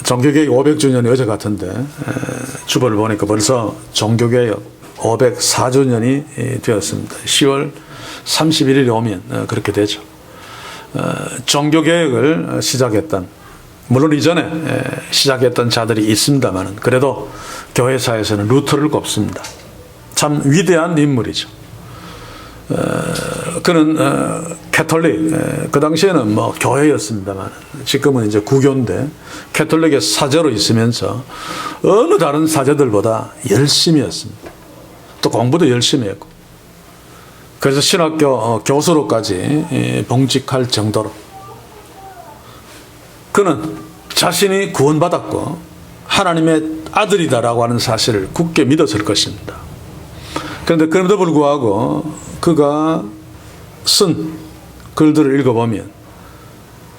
종교개혁 500주년이 어제 같은데 주보를 보니까 벌써 종교개혁 504주년이 되었습니다. 10월 31일이 오면 그렇게 되죠. 종교개혁을 시작했던, 물론 이전에 시작했던 자들이 있습니다만 그래도 교회사에서는 루터를 꼽습니다. 참 위대한 인물이죠. 그는 캐톨릭, 그 당시에는 뭐 교회였습니다만 지금은 이제 구교인데 캐톨릭의 사제로 있으면서 어느 다른 사제들보다 열심히 했습니다. 또 공부도 열심히 했고, 그래서 신학교 교수로까지 봉직할 정도로 그는 자신이 구원받았고 하나님의 아들이다라고 하는 사실을 굳게 믿었을 것입니다. 그런데 그럼에도 불구하고 그가 쓴 글들을 읽어보면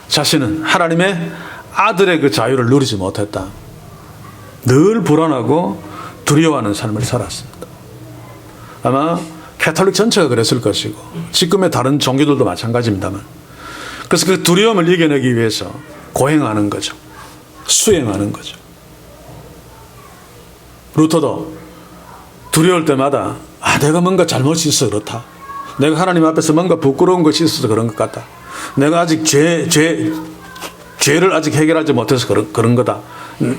자신은 하나님의 아들의 그 자유를 누리지 못했다. 늘 불안하고 두려워하는 삶을 살았습니다. 아마 캐톨릭 전체가 그랬을 것이고 지금의 다른 종교들도 마찬가지입니다만, 그래서 그 두려움을 이겨내기 위해서 고행하는 거죠. 수행하는 거죠. 루터도 두려울 때마다 내가 뭔가 잘못이 있어 그렇다. 내가 하나님 앞에서 뭔가 부끄러운 것이 있어서 그런 것 같다. 내가 아직 죄를 아직 해결하지 못해서 그런 거다.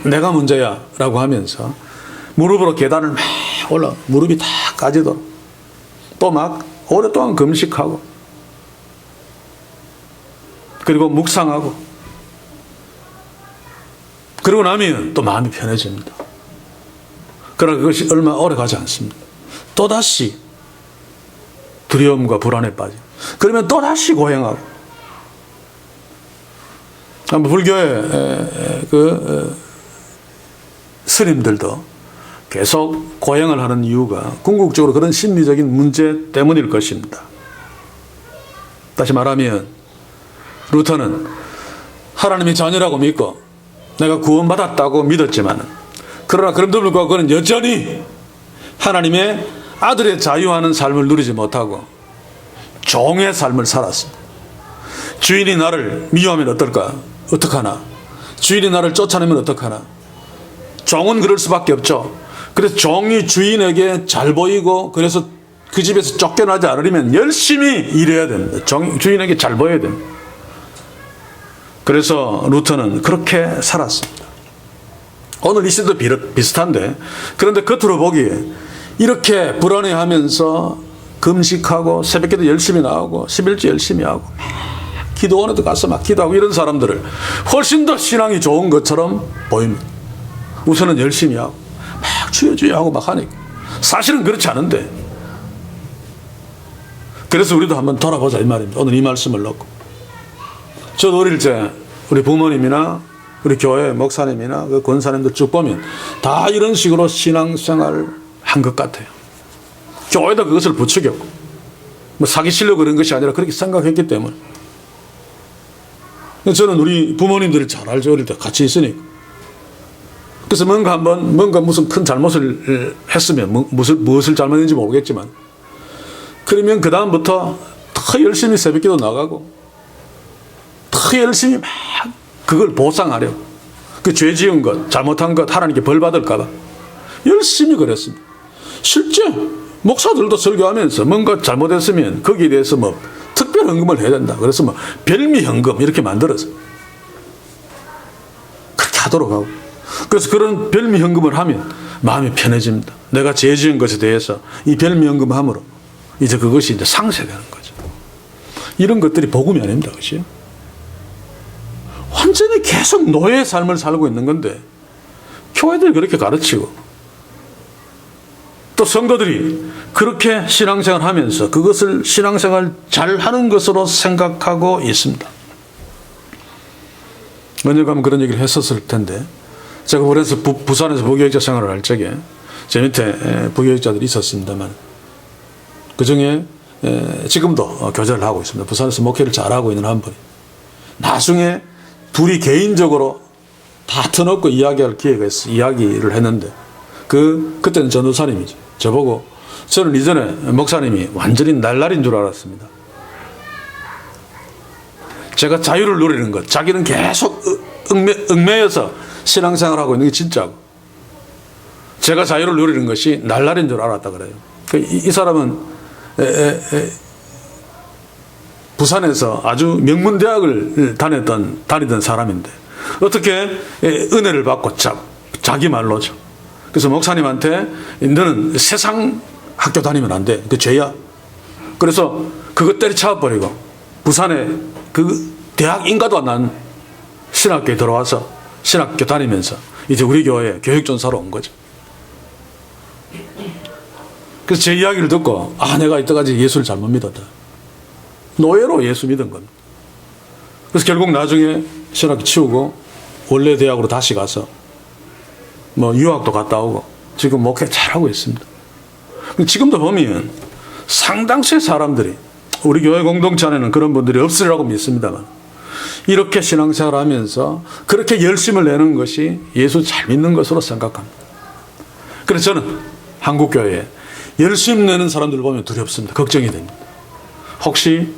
내가 문제야 라고 하면서 무릎으로 계단을 막 올라 무릎이 다 까지도록 또 막 오랫동안 금식하고 그리고 묵상하고 그러고 나면 또 마음이 편해집니다. 그러나 그것이 얼마 오래 가지 않습니다. 또다시 두려움과 불안에 빠져. 그러면 또다시 고행하고. 불교의 스님들도 계속 고행을 하는 이유가 궁극적으로 그런 심리적인 문제 때문일 것입니다. 다시 말하면 루터는 하나님의 자녀라고 믿고 내가 구원받았다고 믿었지만, 그러나 그럼에도 불구하고 그는 여전히 하나님의 아들의 자유하는 삶을 누리지 못하고 종의 삶을 살았습니다. 주인이 나를 미워하면 어떡하나? 주인이 나를 쫓아내면 어떡하나? 종은 그럴 수밖에 없죠. 그래서 종이 주인에게 잘 보이고, 그래서 그 집에서 쫓겨나지 않으려면 열심히 일해야 됩니다. 주인에게 잘 보여야 됩니다. 그래서 루터는 그렇게 살았습니다. 오늘 이 시대도 비슷한데, 그런데 겉으로 보기에 이렇게 불안해하면서 금식하고 새벽기도 열심히 나오고 11조 열심히 하고 기도원에도 가서 막 기도하고 이런 사람들을 훨씬 더 신앙이 좋은 것처럼 보입니다. 우선은 열심히 하고 막 주여 하고 막 하니까 사실은 그렇지 않은데, 그래서 우리도 한번 돌아보자 이 말입니다. 오늘 이 말씀을 놓고, 저도 어릴 때 우리 부모님이나 우리 교회 목사님이나 그 권사님들 쭉 보면 다 이런 식으로 신앙생활 한 것 같아요. 교회도 그것을 부추겼고, 뭐 사기치려고 그런 것이 아니라 그렇게 생각했기 때문에. 저는 우리 부모님들을 잘 알죠. 어릴 때 같이 있으니까. 그래서 뭔가 무슨 큰 잘못을 했으면 무엇을 잘못했는지 모르겠지만, 그러면 그 다음부터 더 열심히 새벽기도 나가고 더 열심히 막 그걸 보상하려고, 그 죄 지은 것, 잘못한 것 하나님께 벌 받을까 봐 열심히 그랬습니다. 실제 목사들도 설교하면서 뭔가 잘못했으면 거기에 대해서 뭐 특별 헌금을 해야 된다. 그래서 뭐 별미 헌금 이렇게 만들어서 그렇게 하도록 하고, 그래서 그런 별미 헌금을 하면 마음이 편해집니다. 내가 죄 지은 것에 대해서 이 별미 헌금함으로 이제 그것이 이제 상쇄되는 거죠. 이런 것들이 복음이 아닙니다. 그렇죠? 완전히 계속 노예의 삶을 살고 있는 건데 교회들이 그렇게 가르치고 또 성도들이 그렇게 신앙생활 하면서 그것을 신앙생활 잘하는 것으로 생각하고 있습니다. 언젠가 한번 그런 얘기를 했었을 텐데, 제가 그래서 부산에서 부교육자 생활을 할 적에 제 밑에 부교육자들이 있었습니다만 그 중에 지금도 교제를 하고 있습니다. 부산에서 목회를 잘하고 있는 한 분이 나중에 둘이 개인적으로 다 터놓고 이야기할 기회가 있어 이야기를 했는데, 그때는 전도사님이죠. 저보고 저는 이전에 목사님이 완전히 날라린 줄 알았습니다. 제가 자유를 누리는 것, 자기는 계속 얽매여서 신앙생활하고 있는 게 진짜고, 제가 자유를 누리는 것이 날라리인 줄 알았다 그래요. 이 사람은 부산에서 아주 명문대학을 다니던 사람인데 어떻게 은혜를 받고 자기 말로죠. 그래서 목사님한테 너는 세상 학교 다니면 안 돼. 그 죄야. 그래서 그거 때려쳐버리고 부산에 그 대학 인가도 안 난 신학교에 들어와서 신학교 다니면서 이제 우리 교회에 교육전사로 온 거죠. 그래서 제 이야기를 듣고 내가 이때까지 예수를 잘못 믿었다. 노예로 예수 믿은 겁니다. 그래서 결국 나중에 신학교 치우고 원래 대학으로 다시 가서 유학도 갔다 오고 지금 목회 잘하고 있습니다. 지금도 보면 상당수의 사람들이, 우리 교회 공동체 안에는 그런 분들이 없으리라고 믿습니다만, 이렇게 신앙생활을 하면서 그렇게 열심을 내는 것이 예수 잘 믿는 것으로 생각합니다. 그래서 저는 한국교회에 열심 내는 사람들 보면 두렵습니다. 걱정이 됩니다. 혹시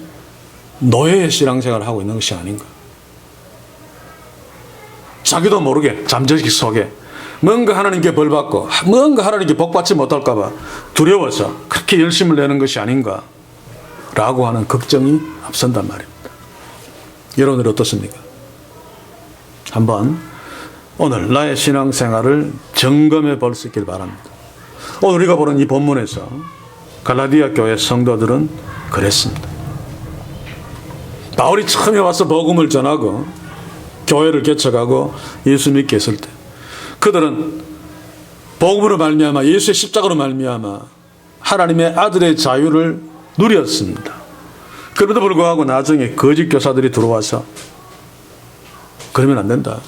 노예의 신앙생활을 하고 있는 것이 아닌가. 자기도 모르게 잠재의식 속에 뭔가 하나님께 벌받고 뭔가 하나님께 복받지 못할까 봐 두려워서 그렇게 열심을 내는 것이 아닌가 라고 하는 걱정이 앞선단 말입니다. 여러분들 어떻습니까? 한번 오늘 나의 신앙생활을 점검해 볼 수 있길 바랍니다. 오늘 우리가 보는 이 본문에서 갈라디아 교회 성도들은 그랬습니다. 바울이 처음에 와서 복음을 전하고 교회를 개척하고 예수 믿게 했을 때 그들은 복음으로 말미암아 예수의 십자가로 말미암아 하나님의 아들의 자유를 누렸습니다. 그럼에도 불구하고 나중에 거짓 교사들이 들어와서 그러면 안 된다.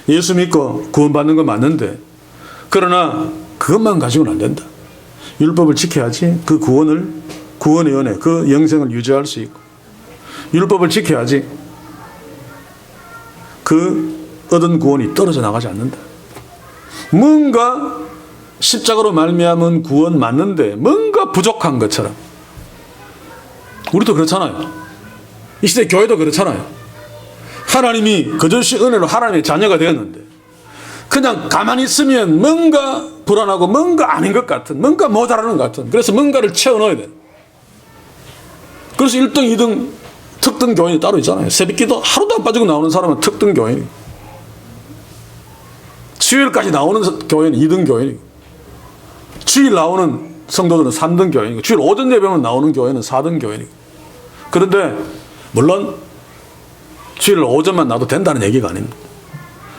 예수 믿고 구원받는 건 맞는데 그러나 그것만 가지고는 안 된다. 율법을 지켜야지 그 구원의 은혜, 그 영생을 유지할 수 있고 율법을 지켜야지 그 얻은 구원이 떨어져 나가지 않는다. 뭔가 십자가로 말미암은 구원 맞는데 뭔가 부족한 것처럼. 우리도 그렇잖아요. 이 시대 교회도 그렇잖아요. 하나님이 거저씨 은혜로 하나님의 자녀가 되었는데 그냥 가만히 있으면 뭔가 불안하고 뭔가 아닌 것 같은, 뭔가 모자라는 것 같은, 그래서 뭔가를 채워 넣어야 돼요. 그래서 1등, 2등 특등 교인이 따로 있잖아요. 새벽기도 하루도 안 빠지고 나오는 사람은 특등 교인이고, 수요일까지 나오는 교인은 2등 교인이고, 주일 나오는 성도들은 3등 교인이고, 주일 오전 예배만 나오는 교인은 4등 교인이고. 그런데 물론 주일 오전만 나도 된다는 얘기가 아닙니다.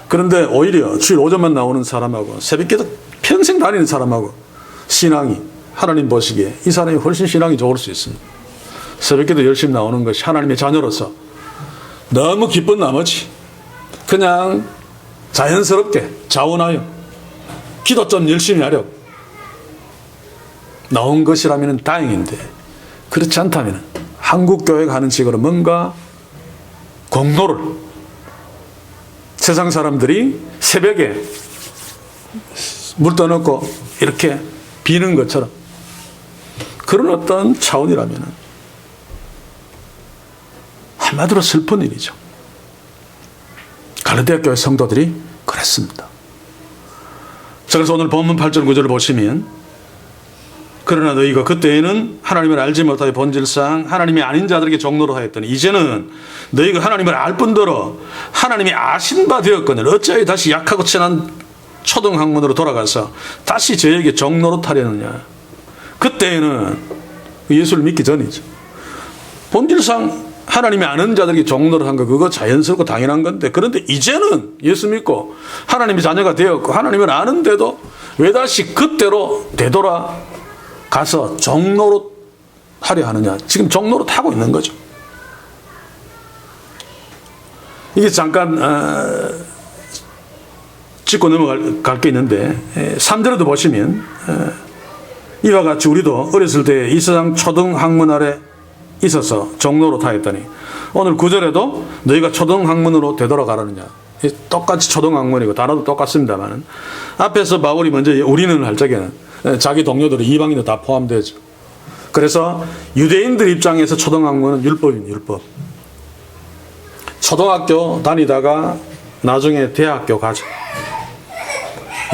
그런데 오히려 주일 오전만 나오는 사람하고 새벽기도 평생 다니는 사람하고 신앙이 하나님 보시기에 이 사람이 훨씬 신앙이 좋을 수 있습니다. 새벽기도 열심히 나오는 것이 하나님의 자녀로서 너무 기쁜 나머지 그냥 자연스럽게 자원하여 기도 좀 열심히 하려고 나온 것이라면 다행인데, 그렇지 않다면 한국교회가 하는 식으로 뭔가 공로를 세상 사람들이 새벽에 물 떠넣고 이렇게 비는 것처럼 그런 어떤 차원이라면 한마디로 슬픈 일이죠. 갈라디아 교회 성도들이 그랬습니다. 자, 그래서 오늘 본문 8절 9절을 보시면, 그러나 너희가 그때에는 하나님을 알지 못하여 본질상 하나님이 아닌 자들에게 종로로 하였더니 이제는 너희가 하나님을 알 뿐더러 하나님이 아신 바 되었거늘 어찌하여 다시 약하고 천한 초등학문으로 돌아가서 다시 저에게 종로로 타려느냐. 그때에는 예수를 믿기 전이죠. 본질상 하나님이 아는 자들에게 종로를 한 거 그거 자연스럽고 당연한 건데, 그런데 이제는 예수 믿고 하나님의 자녀가 되었고 하나님을 아는데도 왜 다시 그때로 되돌아 가서 종로로 하려 하느냐. 지금 종로로 타고 있는 거죠. 이게 잠깐 짚고 넘어갈 게 있는데 3절에도 보시면 이와 같이 우리도 어렸을 때 이 세상 초등학문 아래 있어서 종로로 타였더니 오늘 9절에도 너희가 초등학문으로 되돌아가라느냐. 똑같이 초등학문이고 단어도 똑같습니다만 앞에서 바울이 먼저 우리는 할 적에는 자기 동료들이 이방인도 다 포함되죠. 그래서 유대인들 입장에서 초등학문은 율법입니다. 율법. 초등학교 다니다가 나중에 대학교 가죠.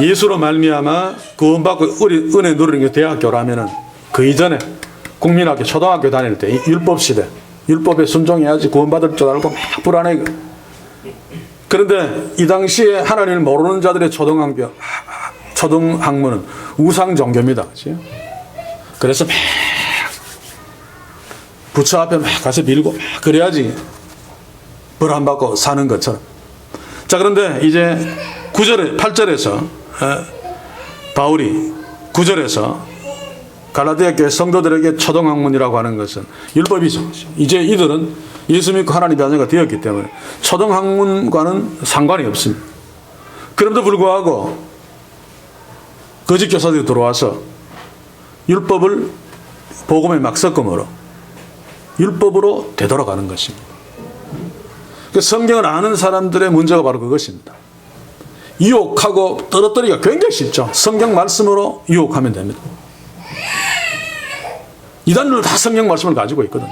예수로 말미암아 구원받고 은혜 누리는 게 대학교라면은 그 이전에 국민학교, 초등학교 다닐 때 율법 시대, 율법에 순종해야지 구원받을 줄 알고 막 불안해. 그런데 이 당시에 하나님을 모르는 자들의 초등학문은 우상 종교입니다. 그렇죠? 그래서 막 부처 앞에 막 가서 빌고 막 그래야지 벌 안 받고 사는 것처럼. 자, 그런데 이제 8절에서 바울이 9절에서 갈라디아 교회 성도들에게 초등학문이라고 하는 것은 율법이죠. 이제 이들은 예수 믿고 하나님의 자녀가 되었기 때문에 초등학문과는 상관이 없습니다. 그럼에도 불구하고 거짓 교사들이 들어와서 율법을 복음에 막 섞음으로 율법으로 되돌아가는 것입니다. 성경을 아는 사람들의 문제가 바로 그것입니다. 유혹하고 떨어뜨리기가 굉장히 쉽죠. 성경 말씀으로 유혹하면 됩니다. 이단들은 다 성경 말씀을 가지고 있거든요.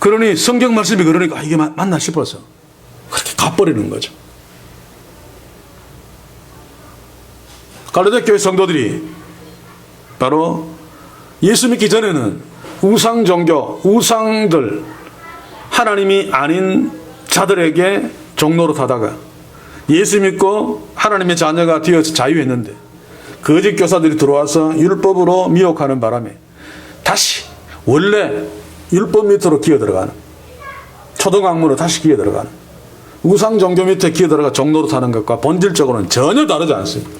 그러니 성경 말씀이 그러니까 이게 맞나 싶어서 그렇게 가버리는 거죠. 갈라디아 교회 성도들이 바로 예수 믿기 전에는 우상 종교, 우상들, 하나님이 아닌 자들에게 종로로 타다가 예수 믿고 하나님의 자녀가 되어서 자유했는데 거짓 교사들이 들어와서 율법으로 미혹하는 바람에 다시 원래 율법 밑으로 기어 들어가는, 초등학문으로 다시 기어 들어가는, 우상 종교 밑에 기어 들어가 종로로 타는 것과 본질적으로는 전혀 다르지 않습니다.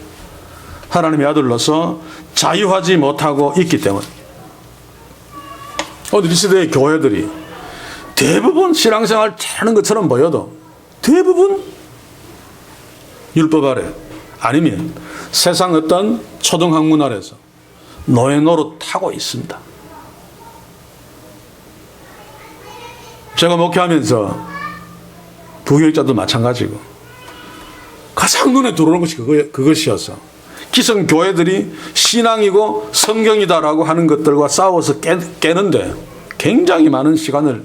하나님의 아들로서 자유하지 못하고 있기 때문에 오늘 이 시대의 교회들이 대부분 신앙생활 잘하는 것처럼 보여도 대부분 율법 아래 아니면 세상 어떤 초등학문 아래서 노예 노릇하고 있습니다. 제가 목회하면서 부교육자도 마찬가지고 가장 눈에 들어오는 것이 그것이어서 기성 교회들이 신앙이고 성경이다라고 하는 것들과 싸워서 깨는데 굉장히 많은 시간을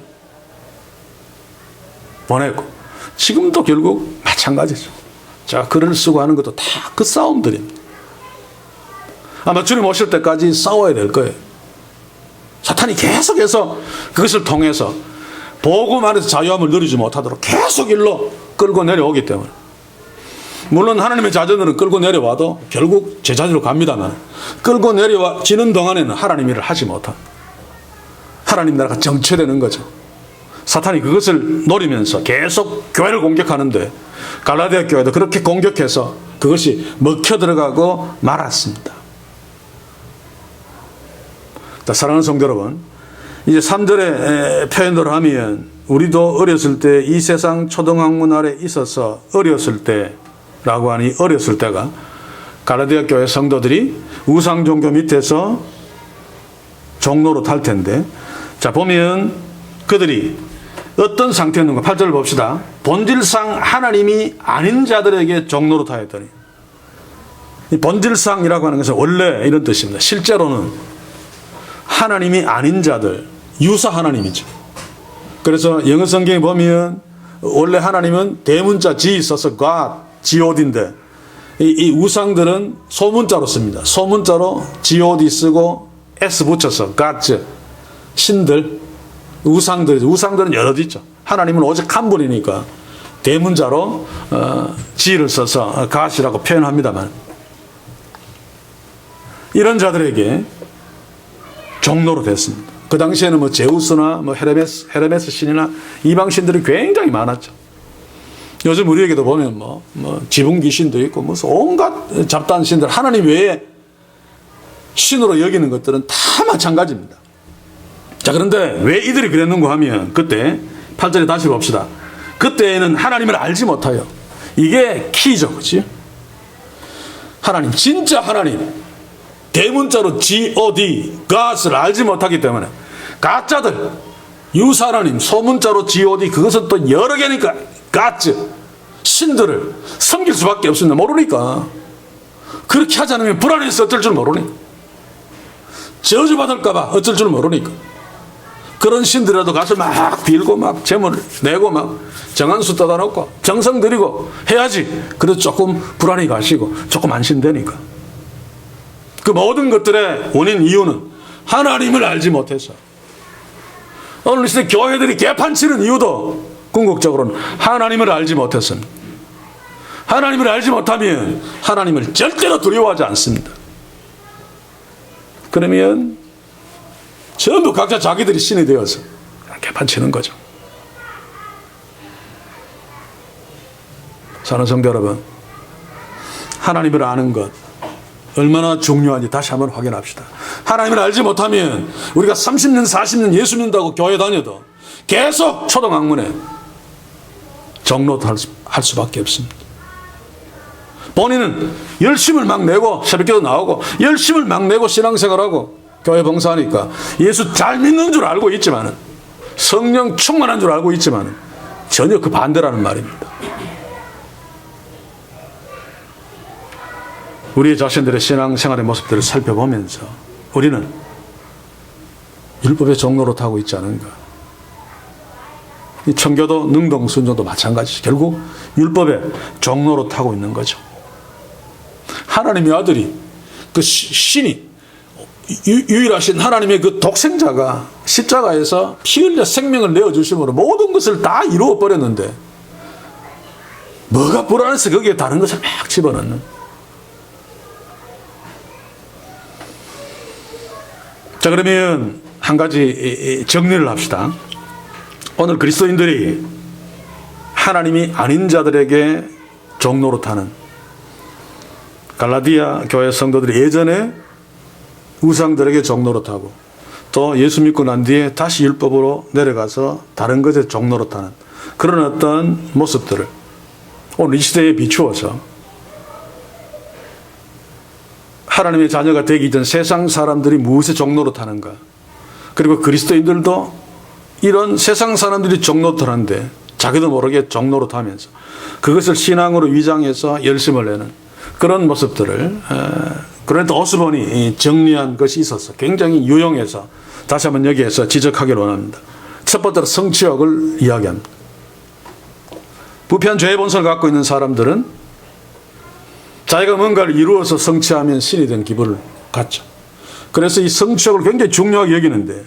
보냈고 지금도 결국 마찬가지죠. 자, 글을 쓰고 하는 것도 다 그 싸움들입니다. 아마 주님 오실 때까지 싸워야 될 거예요. 사탄이 계속해서 그것을 통해서 복음 안에서 자유함을 누리지 못하도록 계속 일로 끌고 내려오기 때문에 물론 하나님의 자녀들은 끌고 내려와도 결국 제자리로 갑니다만 끌고 내려지는 동안에는 하나님 일을 하지 못한 하나님 나라가 정체되는 거죠. 사탄이 그것을 노리면서 계속 교회를 공격하는데 갈라디아 교회도 그렇게 공격해서 그것이 먹혀 들어가고 말았습니다. 자, 사랑하는 성도 여러분, 이제 3절의 표현으로 하면 우리도 어렸을 때 이 세상 초등학문 아래 있어서 어렸을 때라고 하니 어렸을 때가 갈라디아 교회 성도들이 우상 종교 밑에서 종로로 탈 텐데, 자, 보면 그들이 어떤 상태였는가 8절을 봅시다. 본질상 하나님이 아닌 자들에게 종로로 타였더니, 이 본질상이라고 하는 것은 원래 이런 뜻입니다. 실제로는 하나님이 아닌 자들, 유사 하나님이죠. 그래서 영어 성경에 보면 원래 하나님은 대문자 G 있어서 God, God인데 이 우상들은 소문자로 씁니다. 소문자로 God 쓰고 S 붙여서 Gods, 신들, 우상들은 여럿 있죠. 하나님은 오직 한 분이니까 대문자로 G를 써서 God이라고 표현합니다만 이런 자들에게 종로로 됐습니다. 그 당시에는 뭐 제우스나 뭐 헤르메스 신이나 이방 신들이 굉장히 많았죠. 요즘 우리에게도 보면 뭐 지붕 귀신도 있고 무슨 온갖 잡다한 신들, 하나님 외에 신으로 여기는 것들은 다 마찬가지입니다. 자, 그런데 왜 이들이 그랬는가 하면 그때 8절에 다시 봅시다. 그때에는 하나님을 알지 못하여, 이게 키죠, 그렇지? 하나님, 진짜 하나님, 대문자로 G-O-D, God을 알지 못하기 때문에 가짜들, 유사 하나님, 소문자로 G-O-D, 그것은 또 여러 개니까 가짜 신들을 섬길 수밖에 없습니다. 모르니까. 그렇게 하지 않으면 불안해서 어쩔 줄 모르니까. 저주받을까 봐 어쩔 줄 모르니까. 그런 신들이라도 가서 막 빌고 막 재물 내고 막 정한수 떠다 놓고 정성 들이고 해야지. 그래도 조금 불안이 가시고 조금 안심되니까. 그 모든 것들의 원인 이유는 하나님을 알지 못해서. 오늘 이 시대 교회들이 개판치는 이유도 궁극적으로는 하나님을 알지 못했습니다. 하나님을 알지 못하면 하나님을 절대로 두려워하지 않습니다. 그러면 전부 각자 자기들이 신이 되어서 개판치는 거죠. 사랑하는 성도 여러분, 하나님을 아는 것 얼마나 중요한지 다시 한번 확인합시다. 하나님을 알지 못하면 우리가 30년 40년 예수 믿는다고 교회 다녀도 계속 초등학문에 정로할 수밖에 없습니다. 본인은 열심을 막 내고 새벽기도 나오고 열심을 막 내고 신앙생활하고 교회 봉사하니까 예수 잘 믿는 줄 알고 있지만은, 성령 충만한 줄 알고 있지만은 전혀 그 반대라는 말입니다. 우리 자신들의 신앙생활의 모습들을 살펴보면서 우리는 율법의 종로로 타고 있지 않은가. 이 청교도, 능동, 순종도 마찬가지. 결국 율법의 종로로 타고 있는 거죠. 하나님의 아들이, 그 신이, 유일하신 하나님의 그 독생자가 십자가에서 피 흘려 생명을 내어주심으로 모든 것을 다 이루어버렸는데 뭐가 불안해서 거기에 다른 것을 막 집어넣는. 자, 그러면 한 가지 정리를 합시다. 오늘 그리스도인들이 하나님이 아닌 자들에게 종로로 타는, 갈라디아 교회 성도들이 예전에 우상들에게 종로로 타고 또 예수 믿고 난 뒤에 다시 율법으로 내려가서 다른 것에 종로로 타는 그런 어떤 모습들을 오늘 이 시대에 비추어서 하나님의 자녀가 되기 전 세상 사람들이 무엇에 종로로 타는가, 그리고 그리스도인들도 이런 세상 사람들이 종로로 타는데 자기도 모르게 종로로 타면서 그것을 신앙으로 위장해서 열심을 내는 그런 모습들을, 그런데 오스본이 정리한 것이 있어서 굉장히 유용해서 다시 한번 여기에서 지적하기를 원합니다. 첫 번째로 성취욕을 이야기합니다. 부패한 죄의 본성을 갖고 있는 사람들은 자기가 뭔가를 이루어서 성취하면 신이 된 기분을 갖죠. 그래서 이 성취욕을 굉장히 중요하게 여기는데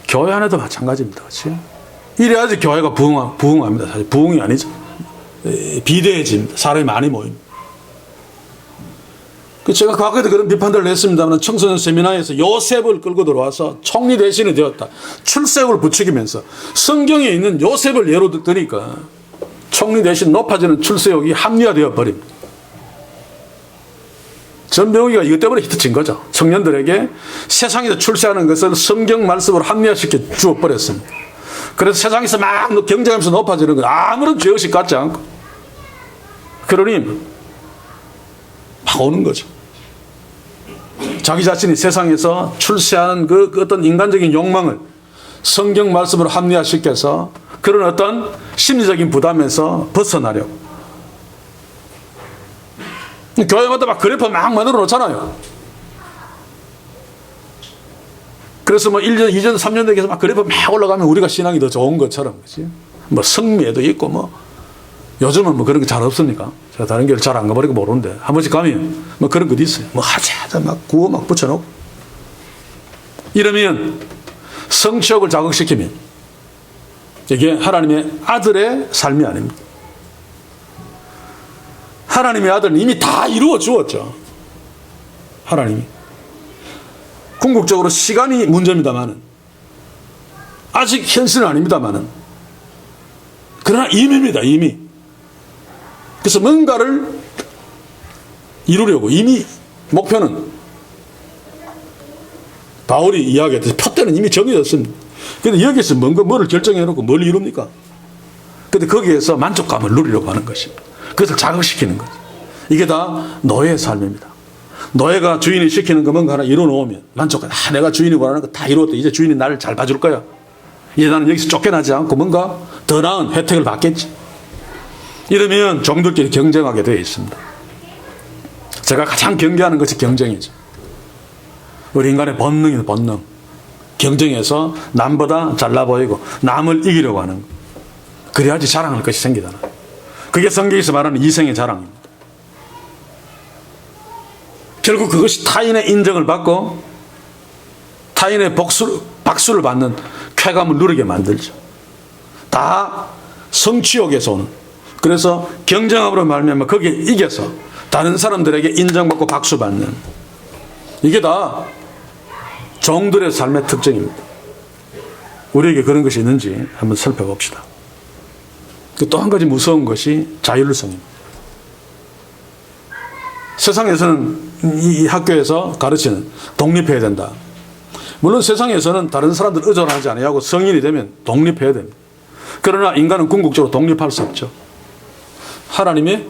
교회 안에도 마찬가지입니다. 그렇죠? 이래야지 교회가 부흥합니다. 사실 부흥이 아니죠. 비대해집니다. 사람이 많이 모입니다. 제가 과거에도 그런 비판들을 했습니다만 청소년 세미나에서 요셉을 끌고 들어와서 총리 대신이 되었다. 출세욕을 부추기면서 성경에 있는 요셉을 예로 드니까 총리 대신 높아지는 출세욕이 합리화되어 버립니다. 전병욱이가 이것 때문에 히트친 거죠. 청년들에게 세상에서 출세하는 것을 성경 말씀으로 합리화시켜 주어버렸습니다. 그래서 세상에서 막 경쟁하면서 높아지는 건 아무런 죄의식 갖지 않고 그러니 막 오는 거죠. 자기 자신이 세상에서 출세하는 그 어떤 인간적인 욕망을 성경 말씀으로 합리화시켜서 그런 어떤 심리적인 부담에서 벗어나려고. 교회마다 막 그래프 막 만들어 놓잖아요. 그래서 뭐 1년, 2년, 3년 되게 해서 막 그래프 막 올라가면 우리가 신앙이 더 좋은 것처럼, 그치? 뭐 성미에도 있고 뭐 요즘은 뭐 그런 게 잘 없습니까? 제가 다른 교회를 잘 안 가버리고 모르는데 한 번씩 가면 뭐 그런 것도 있어요. 뭐 하자 막 구호 막 붙여놓고 이러면 성취욕을 자극시키면 이게 하나님의 아들의 삶이 아닙니다. 하나님의 아들은 이미 다 이루어 주었죠. 하나님이. 궁극적으로 시간이 문제입니다만은 아직 현실은 아닙니다만은 그러나 임입니다. 이미. 그래서 뭔가를 이루려고 이미 목표는 바울이 이야기했듯이 표대는 이미 정해졌습니다. 그런데 여기서 뭐를 결정해놓고 뭘 이룹니까? 그런데 거기에서 만족감을 누리려고 하는 것입니다. 그것을 자극시키는 거죠. 이게 다 노예의 삶입니다. 노예가 주인이 시키는 거 뭔가 하나 이뤄놓으면 만족감. 내가 주인이 원하는 거 다 이루었다. 이제 주인이 나를 잘 봐줄 거야. 이제 나는 여기서 쫓겨나지 않고 뭔가 더 나은 혜택을 받겠지. 이러면 종들끼리 경쟁하게 되어 있습니다. 제가 가장 경계하는 것이 경쟁이죠. 우리 인간의 본능이죠. 본능. 경쟁해서 남보다 잘나 보이고 남을 이기려고 하는 거. 그래야지 자랑할 것이 생기잖아요. 그게 성경에서 말하는 이생의 자랑입니다. 결국 그것이 타인의 인정을 받고 타인의 박수를 받는 쾌감을 누리게 만들죠. 다 성취욕에서 오는. 그래서 경쟁함으로 말미암아 거기에 이겨서 다른 사람들에게 인정받고 박수받는, 이게 다 종들의 삶의 특징입니다. 우리에게 그런 것이 있는지 한번 살펴봅시다. 또 한 가지 무서운 것이 자율성입니다. 세상에서는 이 학교에서 가르치는 독립해야 된다. 물론 세상에서는 다른 사람들 의존하지 아니하고 성인이 되면 독립해야 됩니다. 그러나 인간은 궁극적으로 독립할 수 없죠. 하나님에게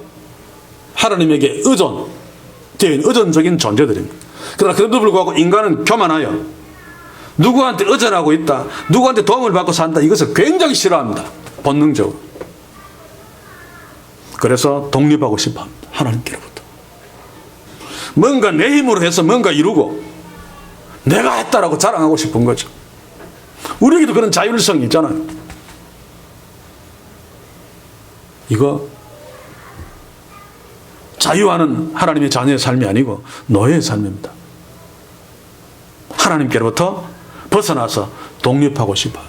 의존되어 있는 의존적인 존재들입니다. 그러나 그럼에도 불구하고 인간은 교만하여 누구한테 의존하고 있다, 누구한테 도움을 받고 산다, 이것을 굉장히 싫어합니다. 본능적으로. 그래서 독립하고 싶어 합니다. 하나님께로부터. 뭔가 내 힘으로 해서 뭔가 이루고 내가 했다라고 자랑하고 싶은 거죠. 우리에게도 그런 자율성이 있잖아요. 이거 자유하는 하나님의 자녀의 삶이 아니고 노예의 삶입니다. 하나님께로부터 벗어나서 독립하고 싶어요.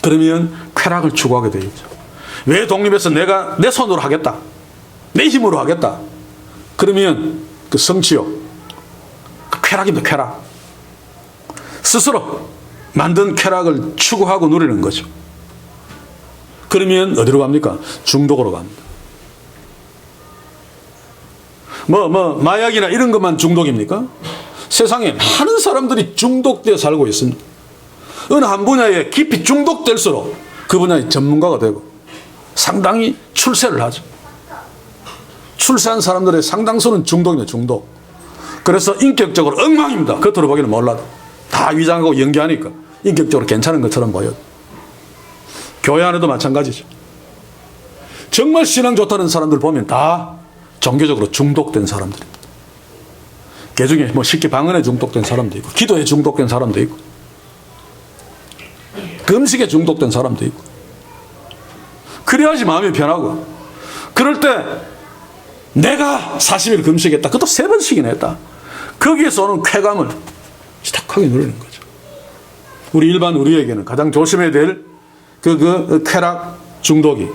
그러면 쾌락을 추구하게 되겠죠. 왜 독립해서 내가 내 손으로 하겠다, 내 힘으로 하겠다, 그러면 그 성취욕, 그 쾌락입니다. 쾌락. 스스로 만든 쾌락을 추구하고 누리는 거죠. 그러면 어디로 갑니까? 중독으로 갑니다. 마약이나 이런 것만 중독입니까? 세상에 많은 사람들이 중독되어 살고 있습니다. 어느 한 분야에 깊이 중독될수록 그 분야의 전문가가 되고 상당히 출세를 하죠. 출세한 사람들의 상당수는 중독입니다. 중독. 그래서 인격적으로 엉망입니다. 겉으로 보기는 몰라도. 다 위장하고 연기하니까 인격적으로 괜찮은 것처럼 보여요. 교회 안에도 마찬가지죠. 정말 신앙 좋다는 사람들 보면 다 종교적으로 중독된 사람들입니다. 그 중에 쉽게 방언에 중독된 사람도 있고, 기도에 중독된 사람도 있고, 금식에 중독된 사람도 있고. 그래야지 마음이 편하고, 그럴 때 내가 40일 금식했다, 그것도 3번씩이나 했다, 거기에서 오는 쾌감을 시작하게 누리는 거죠. 우리에게는 가장 조심해야 될 그 쾌락 중독이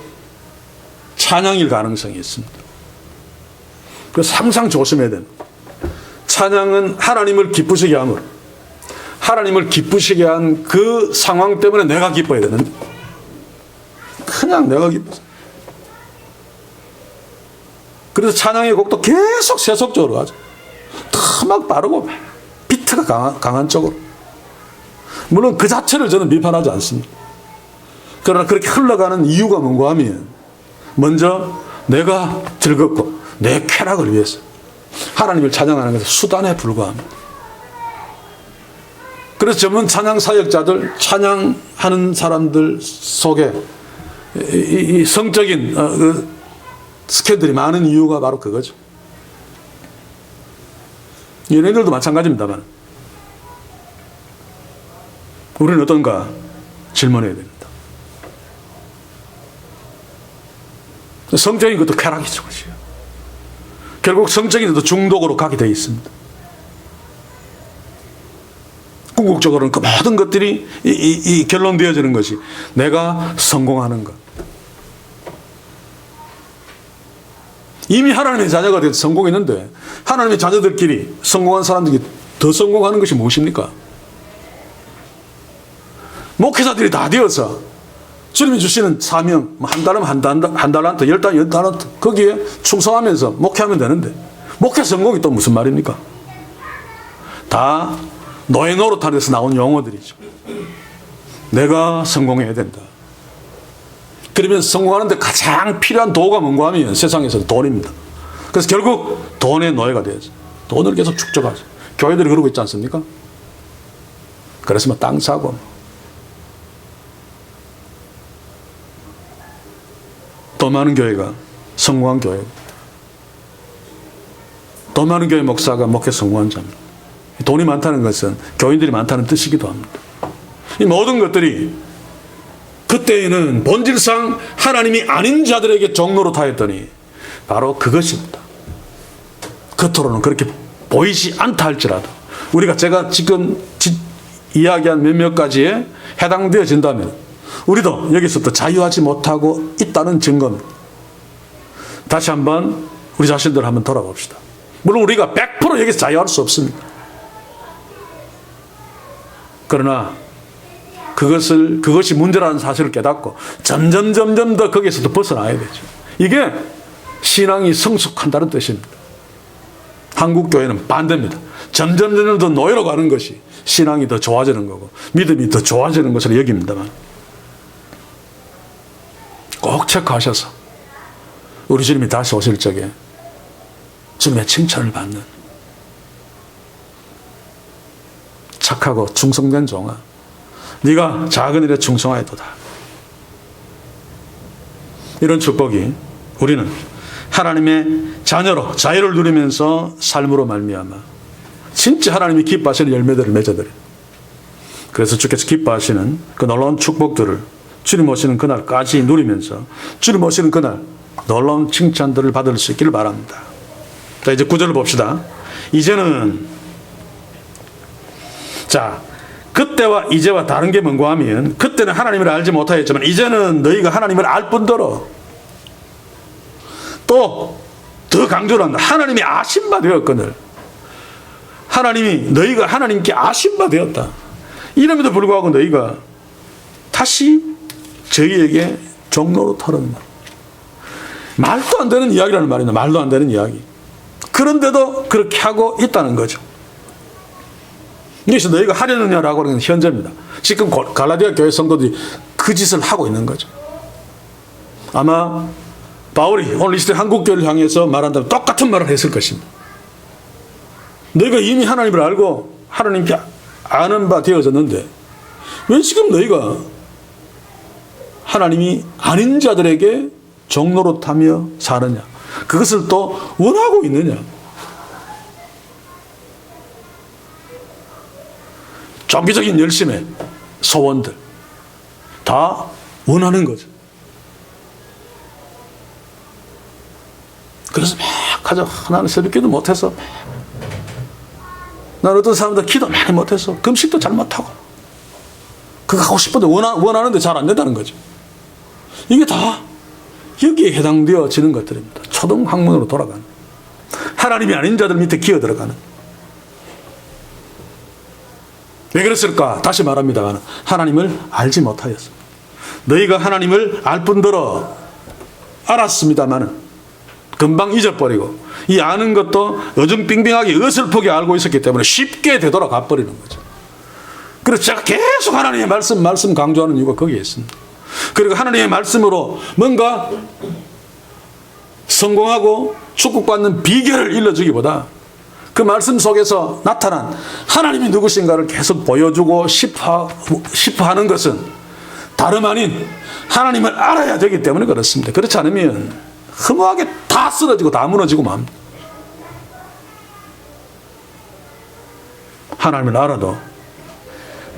찬양일 가능성이 있습니다. 그래서 항상 조심해야 됩니다. 찬양은 하나님을 기쁘시게 함으로, 하나님을 기쁘시게 한 그 상황 때문에 내가 기뻐야 되는데, 그냥 내가 기뻐서. 그래서 찬양의 곡도 계속 세속적으로 가죠. 더 막 빠르고 비트가 강한 쪽으로. 물론 그 자체를 저는 비판하지 않습니다. 그러나 그렇게 흘러가는 이유가 뭔가 하면, 먼저 내가 즐겁고 내 쾌락을 위해서 하나님을 찬양하는 것은 수단에 불과합니다. 그래서 전문 찬양 사역자들, 찬양하는 사람들 속에 이 성적인 스캔들이 많은 이유가 바로 그거죠. 연예인들도 마찬가지입니다만 우리는 어떤가 질문해야 됩니다. 성적인 것도 쾌락이죠. 결국 성적인 것도 중독으로 가게 되어 있습니다. 궁극적으로는 그 모든 것들이 이 결론되어지는 것이 내가 성공하는 것. 이미 하나님의 자녀가 돼서 성공했는데 하나님의 자녀들끼리 성공한 사람들이 더 성공하는 것이 무엇입니까? 목회자들이 다 되어서 주님이 주시는 사명, 한 달이면 한 달란트, 10달이면 10달란트, 거기에 충성하면서 목회하면 되는데, 목회 성공이 또 무슨 말입니까? 다 노예 노릇하는 데서 나온 용어들이죠. 내가 성공해야 된다. 그러면 성공하는데 가장 필요한 도구가 뭔가 하면 세상에서는 돈입니다. 그래서 결국 돈의 노예가 되어서 돈을 계속 축적하죠. 교회들이 그러고 있지 않습니까? 그래서 뭐 땅 사고, 더 많은 교회가 성공한 교회, 더 많은 교회 목사가 목회 성공한 자입니다. 돈이 많다는 것은 교인들이 많다는 뜻이기도 합니다. 이 모든 것들이 그때에는 본질상 하나님이 아닌 자들에게 종로로 타였더니 바로 그것입니다. 겉으로는 그렇게 보이지 않다 할지라도 우리가 제가 지금 이야기한 몇몇 가지에 해당되어진다면 우리도 여기서부터 자유하지 못하고 있다는 증거입니다. 다시 한번 우리 자신들 한번 돌아봅시다. 물론 우리가 100% 여기서 자유할 수 없습니다. 그러나 그것이 문제라는 사실을 깨닫고 점점 더 거기에서도 벗어나야 되죠. 이게 신앙이 성숙한다는 뜻입니다. 한국 교회는 반대입니다. 점점 더 노예로 가는 것이 신앙이 더 좋아지는 거고 믿음이 더 좋아지는 것으로 여깁니다만 꼭 체크하셔서 우리 주님이 다시 오실 적에 주님의 칭찬을 받는 착하고 충성된 종아, 네가 작은 일에 충성하였도다. 이런 축복이 우리는 하나님의 자녀로 자유를 누리면서 삶으로 말미암아 진짜 하나님이 기뻐하시는 열매들을 맺어드려요. 그래서 주께서 기뻐하시는 그 놀라운 축복들을 주님 오시는 그날까지 누리면서 주님 오시는 그날 놀라운 칭찬들을 받을 수 있기를 바랍니다. 자, 이제 9절을 봅시다. 이제는 그때와 이제와 다른 게 뭔가 하면 그때는 하나님을 알지 못하였지만 이제는 너희가 하나님을 알 뿐더러 또 더 강조를 한다. 하나님이 아신 바 되었거늘 하나님이 너희가 하나님께 아신 바 되었다. 이름에도 불구하고 너희가 다시 저희에게 종로로 타는다. 말도 안 되는 이야기라는 말이다. 말도 안 되는 이야기. 그런데도 그렇게 하고 있다는 거죠. 여기서 너희가 하려느냐라고 하는 현재입니다. 지금 갈라디아 교회 성도들이 그 짓을 하고 있는 거죠. 아마 바울이 오늘 이 시대 한국 교회를 향해서 말한다면 똑같은 말을 했을 것입니다. 너희가 이미 하나님을 알고 하나님께 아는 바 되어졌는데 왜 지금 너희가 하나님이 아닌 자들에게 종로로 타며 사느냐? 그것을 또 원하고 있느냐? 종교적인 열심의 소원들 다 원하는 거죠. 그래서 막 하자. 나는 새벽기도 못해서 나는 어떤 사람들 기도 많이 못해서 금식도 잘 못하고 그거 하고 싶은데 원하는데 잘 안 된다는 거죠. 이게 다 여기에 해당되어지는 것들입니다. 초등학문으로 돌아가는 하나님이 아닌 자들 밑에 기어들어가는. 왜 그랬을까? 다시 말합니다만 하나님을 알지 못하였습니다. 너희가 하나님을 알 뿐더러 알았습니다만 금방 잊어버리고 이 아는 것도 어중빙빙하게 어설프게 알고 있었기 때문에 쉽게 되돌아가 버리는 거죠. 그래서 제가 계속 하나님의 말씀 강조하는 이유가 거기에 있습니다. 그리고 하나님의 말씀으로 뭔가 성공하고 축복받는 비결을 일러주기보다 그 말씀 속에서 나타난 하나님이 누구신가를 계속 보여주고 싶어 하는 것은 다름 아닌 하나님을 알아야 되기 때문에 그렇습니다. 그렇지 않으면 허무하게 다 쓰러지고 다 무너지고 맙니다. 하나님을 알아도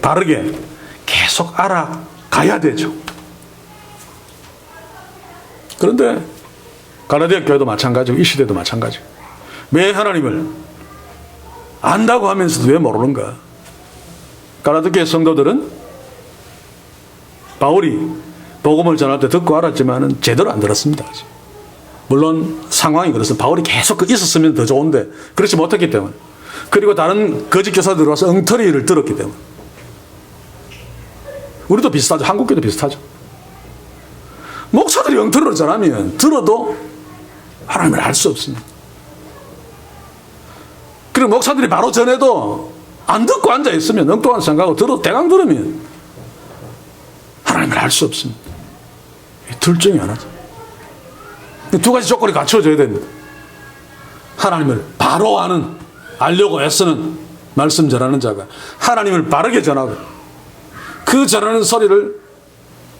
바르게 계속 알아가야 되죠. 그런데 갈라디아 교회도 마찬가지고 이 시대도 마찬가지고 왜 하나님을 안다고 하면서도 왜 모르는가? 갈라디아 교회 성도들은 바울이 복음을 전할 때 듣고 알았지만 제대로 안 들었습니다. 물론 상황이 그래서 바울이 계속 있었으면 더 좋은데 그렇지 못했기 때문에 그리고 다른 거짓 교사들이 와서 엉터리를 들었기 때문에 우리도 비슷하죠. 한국교도 비슷하죠. 목사들이 엉터리를 전하면 들어도 하나님을 알 수 없습니다. 그리고 목사들이 바로 전해도 안 듣고 앉아있으면 엉뚱한 생각하고 들어도 대강 들으면 하나님을 알 수 없습니다. 둘 중에 하나죠. 두 가지 조건이 갖춰져야 됩니다. 하나님을 바로 알려고 애쓰는 말씀 전하는 자가 하나님을 바르게 전하고 그 전하는 소리를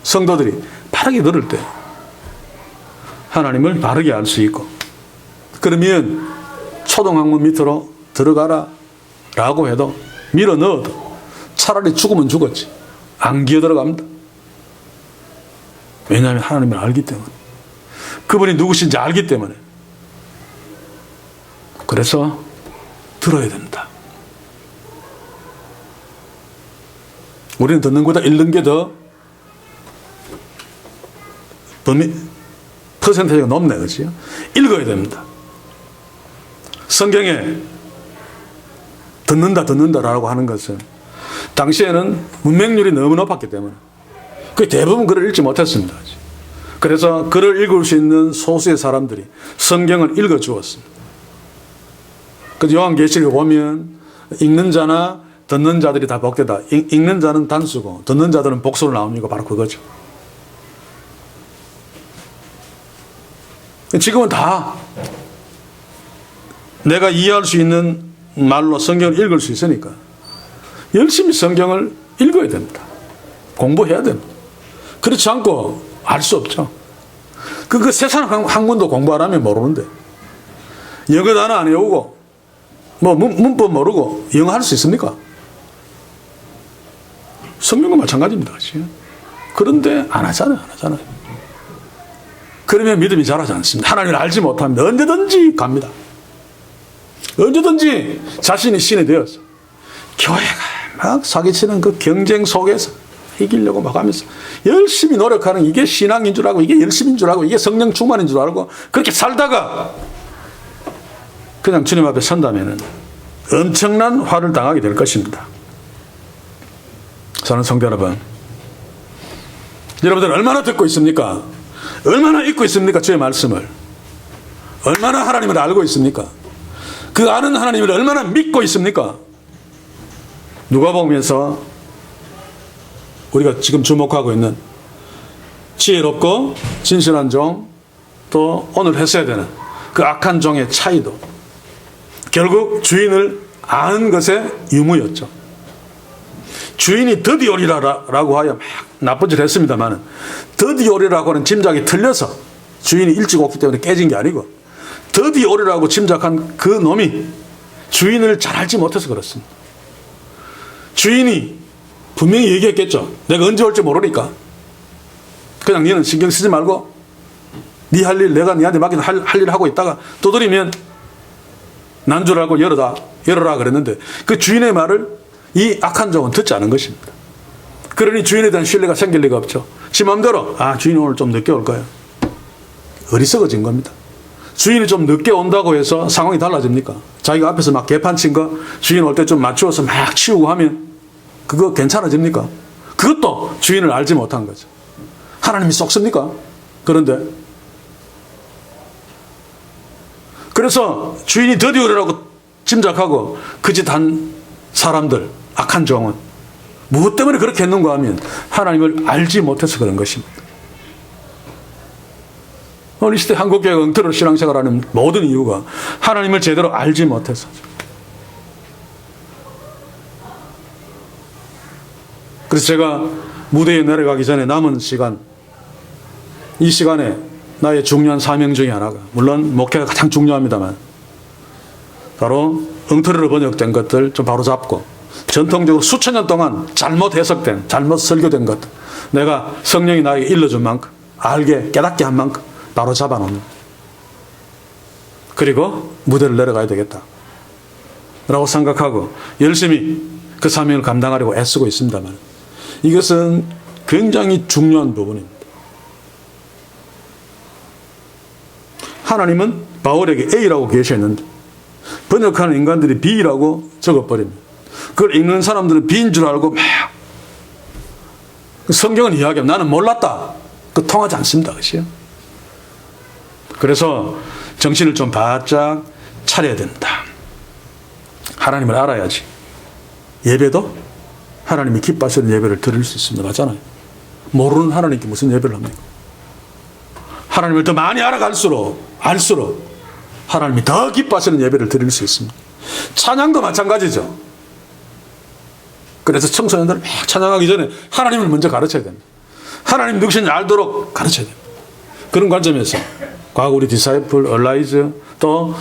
성도들이 바르게 들을 때 하나님을 바르게 알 수 있고 그러면 초등학문 밑으로 들어가라 라고 해도 밀어 넣어도 차라리 죽으면 죽었지 안 기어들어갑니다. 왜냐하면 하나님을 알기 때문에, 그분이 누구신지 알기 때문에. 그래서 들어야 됩니다. 우리는 듣는 것보다 읽는 게 더 퍼센테이지가 높네, 그렇죠? 읽어야 됩니다. 성경에 듣는다라고 하는 것은 당시에는 문맹률이 너무 높았기 때문에 그 대부분 글을 읽지 못했습니다. 그래서 글을 읽을 수 있는 소수의 사람들이 성경을 읽어 주었습니다. 그래서 요한계시록에 보면 읽는 자나 듣는 자들이 다 복되다. 읽는 자는 단수고 듣는 자들은 복수로 나옵니다. 바로 그거죠. 지금은 다 내가 이해할 수 있는 말로 성경을 읽을 수 있으니까 열심히 성경을 읽어야 됩니다. 공부해야 됩니다. 그렇지 않고 알 수 없죠. 그 세상 학문도 공부 안 하면 모르는데, 영어 단어 안 외우고 뭐 문법 모르고 영어 할 수 있습니까? 성경도 마찬가지입니다. 그런데 안 하잖아요. 그러면 믿음이 자라지 않습니다. 하나님을 알지 못하면 언제든지 갑니다. 언제든지 자신이 신이 되어서 교회가 막 사기치는 그 경쟁 속에서 이기려고 막 하면서 열심히 노력하는, 이게 신앙인 줄 알고, 이게 열심인 줄 알고, 이게 성령 충만인 줄 알고 그렇게 살다가 그냥 주님 앞에 선다면 엄청난 화를 당하게 될 것입니다. 사랑하는 성도 여러분, 여러분들 얼마나 듣고 있습니까? 얼마나 읽고 있습니까? 주의 말씀을 얼마나 하나님을 알고 있습니까? 그 아는 하나님을 얼마나 믿고 있습니까? 누가복음에서 우리가 지금 주목하고 있는 지혜롭고 진실한 종, 또 오늘 했어야 되는 그 악한 종의 차이도 결국 주인을 아는 것의 유무였죠. 주인이 드디어 오리라고 하여 막 나쁜 짓을 했습니다만, 드디어 오리라고 하는 짐작이 틀려서 주인이 일찍 왔기 때문에 깨진 게 아니고, 드디어 오리라고 짐작한 그 놈이 주인을 잘 알지 못해서 그렇습니다. 주인이 분명히 얘기했겠죠. 내가 언제 올지 모르니까 그냥 너는 신경 쓰지 말고 네 할 일, 내가 네한테 맡긴 할 일 하고 있다가 두드리면 난 줄 알고 열어라 그랬는데, 그 주인의 말을 이 악한 종은 듣지 않은 것입니다. 그러니 주인에 대한 신뢰가 생길 리가 없죠. 지 마음대로 주인이 오늘 좀 늦게 올 거야. 어리석어진 겁니다. 주인이 좀 늦게 온다고 해서 상황이 달라집니까? 자기가 앞에서 막 개판 친 거 주인 올 때 좀 맞추어서 막 치우고 하면 그거 괜찮아집니까? 그것도 주인을 알지 못한 거죠. 하나님이 속습니까? 그런데 그래서 주인이 드디어 오리라고 짐작하고 그 짓 한 사람들, 악한 종은 무엇 때문에 그렇게 했는가 하면 하나님을 알지 못해서 그런 것입니다. 오늘 이 시대 한국교회가 엉터리로 신앙생활하는 모든 이유가 하나님을 제대로 알지 못해서죠. 그래서 제가 무대에 내려가기 전에 남은 시간, 이 시간에 나의 중요한 사명 중에 하나가, 물론 목회가 가장 중요합니다만, 바로 엉터리로 번역된 것들 좀 바로잡고 전통적으로 수천 년 동안 잘못 해석된, 잘못 설교된 것들 내가 성령이 나에게 일러준 만큼, 알게 깨닫게 한 만큼 바로잡아 놓는, 그리고 무대를 내려가야 되겠다 라고 생각하고 열심히 그 사명을 감당하려고 애쓰고 있습니다만, 이것은 굉장히 중요한 부분입니다. 하나님은 바울에게 A라고 계셨는데 번역하는 인간들이 B라고 적어버립니다. 그걸 읽는 사람들은 B인 줄 알고 막 성경을 이야기하면 나는 몰랐다. 그 통하지 않습니다. 그렇죠? 그래서 정신을 좀 바짝 차려야 됩니다. 하나님을 알아야지 예배도 하나님이 기뻐하시는 예배를 드릴 수 있습니다. 맞잖아요. 모르는 하나님께 무슨 예배를 합니까? 하나님을 더 많이 알아갈수록 알수록 하나님이 더 기뻐하시는 예배를 드릴 수 있습니다. 찬양도 마찬가지죠. 그래서 청소년들은 막 찬양하기 전에 하나님을 먼저 가르쳐야 됩니다. 하나님 누구신지 알도록 가르쳐야 됩니다. 그런 관점에서 과거 우리 디사이플, 얼라이즈, 또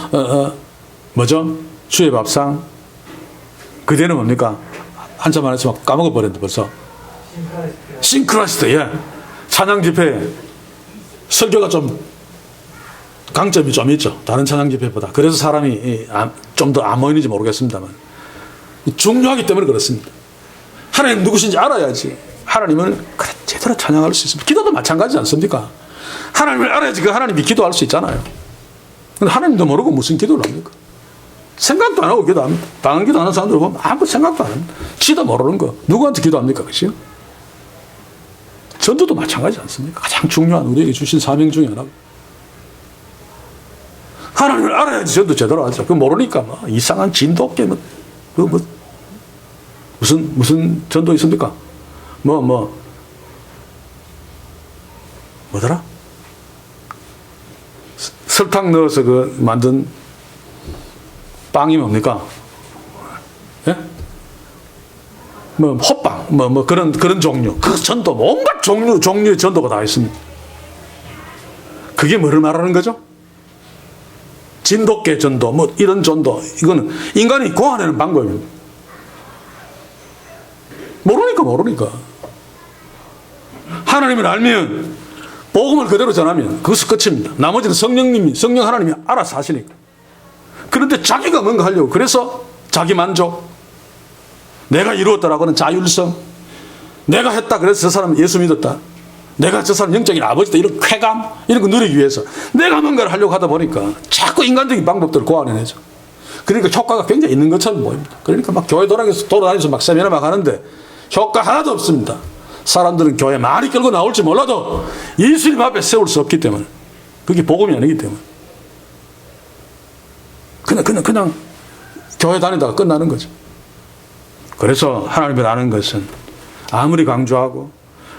뭐죠? 주의 밥상, 그 뒤에는 뭡니까? 한참 안 했으면 까먹어버렸는데 벌써. 싱크라시스, 예. 찬양 집회 설교가 좀 강점이 좀 있죠. 다른 찬양 집회보다. 그래서 사람이 좀 더 안 모이는지 모르겠습니다만. 중요하기 때문에 그렇습니다. 하나님 누구신지 알아야지. 하나님을 그래, 제대로 찬양할 수 있습니다. 기도도 마찬가지지 않습니까? 하나님을 알아야지 그 하나님이 기도할 수 있잖아요. 근데 하나님도 모르고 무슨 기도를 합니까? 생각도 안 하고 기도합니다. 방언 기도 하는 사람들 보면 아무 생각도 안 합니다. 지도 모르는 거. 누구한테 기도합니까? 그죠? 전도도 마찬가지지 않습니까? 가장 중요한 우리에게 주신 사명 중에 하나가. 하나님을 알아야지 전도 제대로 하죠. 그 모르니까 뭐 이상한 진도께 무슨 전도 있습니까? 뭐더라? 설탕 넣어서 그 만든 빵이 뭡니까? 예? 호빵, 그런 종류. 그 전도, 온갖 종류의 전도가 다 있습니다. 그게 뭐를 말하는 거죠? 진돗개 전도, 이런 전도. 이거는 인간이 고안하는 방법입니다. 모르니까. 하나님을 알면, 복음을 그대로 전하면 그것이 끝입니다. 나머지는 성령 하나님이 알아서 하시니까. 그런데 자기가 뭔가 하려고. 그래서 자기 만족. 내가 이루었다라고는 자율성. 내가 했다. 그래서 저 사람은 예수 믿었다. 내가 저 사람 영적인 아버지다. 이런 쾌감. 이런 거 누리기 위해서. 내가 뭔가를 하려고 하다 보니까 자꾸 인간적인 방법들을 고안해내죠. 그러니까 효과가 굉장히 있는 것처럼 보입니다. 그러니까 막 교회 돌아다니면서 막 세미나 막 하는데 효과 하나도 없습니다. 사람들은 교회 많이 끌고 나올지 몰라도 예수님 앞에 세울 수 없기 때문에. 그게 복음이 아니기 때문에. 그냥 교회 다니다가 끝나는 거죠. 그래서 하나님을 아는 것은 아무리 강조하고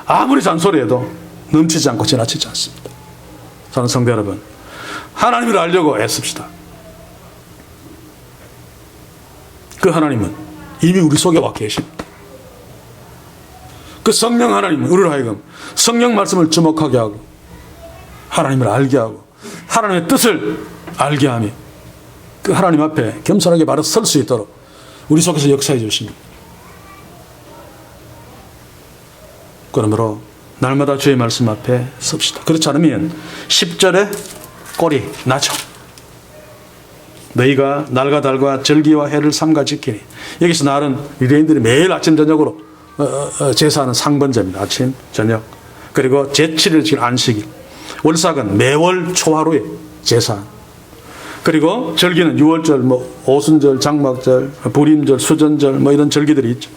아무리 잔소리해도 넘치지 않고 지나치지 않습니다. 저는 성도 여러분, 하나님을 알려고 애씁시다. 그 하나님은 이미 우리 속에 와 계십니다. 그 성령 하나님은 우리를 하여금 성령 말씀을 주목하게 하고 하나님을 알게 하고 하나님의 뜻을 알게 하며 그 하나님 앞에 겸손하게 바로 설 수 있도록 우리 속에서 역사해 주십니다. 그러므로 날마다 주의 말씀 앞에 섭시다. 그렇지 않으면 10절에 꼴이 나죠. 너희가 날과 달과 절기와 해를 삼가 지키니. 여기서 날은 유대인들이 매일 아침 저녁으로 제사하는 상번제입니다. 아침 저녁. 그리고 제7일 지금 안식일. 월삭은 매월 초하루에 제사. 그리고 절기는 유월절, 오순절, 장막절, 불임절, 수전절 이런 절기들이 있죠.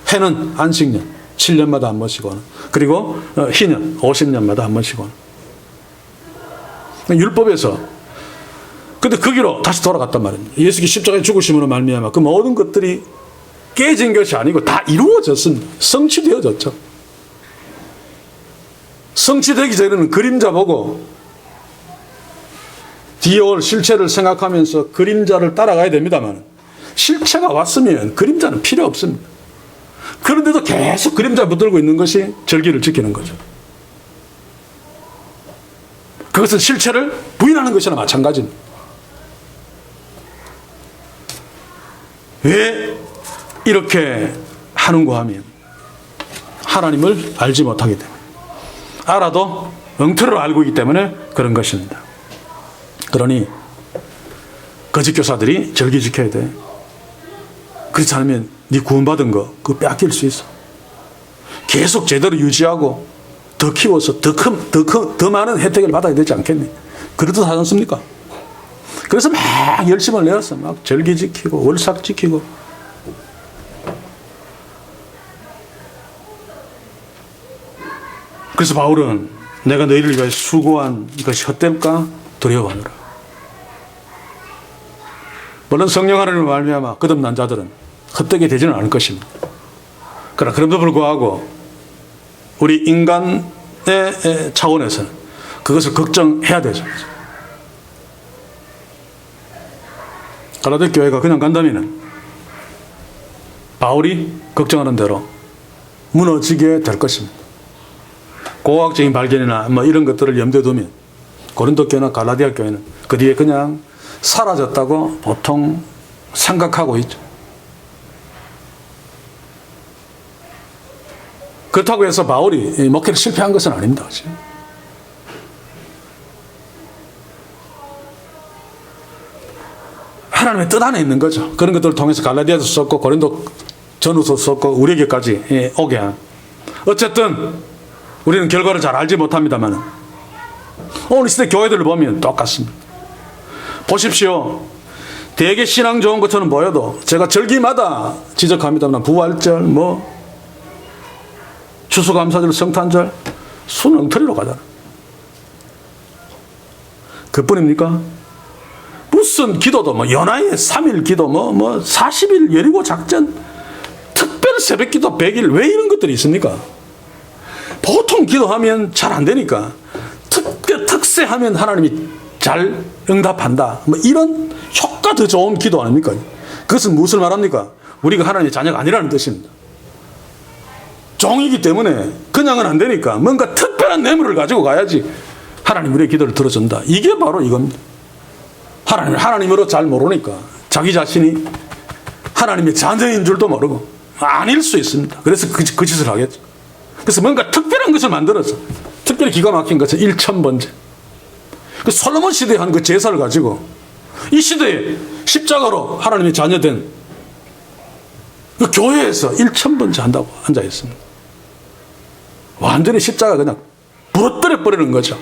해는 안식년 7년마다 한 번씩 오는. 그리고 희년 50년마다 한 번씩 오는. 율법에서 근데 거기로 다시 돌아갔단 말입니다. 예수께 십자가에 죽으심으로 말미암아 그 모든 것들이 깨진 것이 아니고 다 이루어졌습니다. 성취되어졌죠. 성취되기 전에는 그림자 보고 뒤에 올 실체를 생각하면서 그림자를 따라가야 됩니다만 실체가 왔으면 그림자는 필요 없습니다. 그런데도 계속 그림자 붙들고 있는 것이 절기를 지키는 거죠. 그것은 실체를 부인하는 것이나 마찬가지입니다. 왜 이렇게 하는가 하면 하나님을 알지 못하기 때문에 알아도 엉터리로 알고 있기 때문에 그런 것입니다. 그러니 거짓 교사들이 절기 지켜야 돼. 그렇지 않으면 네 구원받은 거 그거 빼앗길 수 있어. 계속 제대로 유지하고 더 키워서 더 많은 혜택을 받아야 되지 않겠니? 그렇듯 하지 않습니까? 그래서 막 열심을 내어서 막 절기 지키고 월삭 지키고 그래서 바울은 내가 너희를 위하여 수고한 것이 헛될까 두려워하노라. 물론 성령 하나님을 말미암아 거듭난 자들은 헛되게 되지는 않을 것입니다. 그러나 그럼에도 불구하고 우리 인간의 차원에서는 그것을 걱정해야 되죠. 갈라디아 교회가 그냥 간다면 바울이 걱정하는 대로 무너지게 될 것입니다. 고학적인 발견이나 이런 것들을 염두에 두면 고린도 교회나 갈라디아 교회는 그 뒤에 그냥 사라졌다고 보통 생각하고 있죠. 그렇다고 해서 바울이 목회를 실패한 것은 아닙니다. 그렇죠? 하나님의 뜻 안에 있는 거죠. 그런 것들을 통해서 갈라디아서 썼고 고린도 전후서 썼고 우리에게까지 오게 한. 어쨌든 우리는 결과를 잘 알지 못합니다만 오늘 시대 교회들을 보면 똑같습니다. 보십시오. 되게 신앙 좋은 것처럼 보여도 제가 절기마다 지적합니다만 부활절 추수감사절 성탄절 수는 엉터리로 가잖아. 그뿐입니까? 무슨 기도도 연하의 3일 기도 40일 여리고 작전 특별 새벽 기도 100일 왜 이런 것들이 있습니까? 보통 기도하면 잘 안 되니까 특세하면 하나님이 잘 응답한다. 이런 효과 더 좋은 기도 아닙니까? 그것은 무엇을 말합니까? 우리가 하나님의 자녀가 아니라는 뜻입니다. 종이기 때문에 그냥은 안 되니까 뭔가 특별한 뇌물을 가지고 가야지 하나님 우리의 기도를 들어준다. 이게 바로 이겁니다. 하나님으로 잘 모르니까 자기 자신이 하나님의 자녀인 줄도 모르고 아닐 수 있습니다. 그래서 그 짓을 하겠죠. 그래서 뭔가 특별한 것을 만들어서 특별히 기가 막힌 것은 일천번제. 그 솔로몬 시대에 한 그 제사를 가지고 이 시대에 십자가로 하나님의 자녀된 그 교회에서 일천번제 한다고 앉아 있습니다. 완전히 십자가 그냥 부러뜨려 버리는 거죠.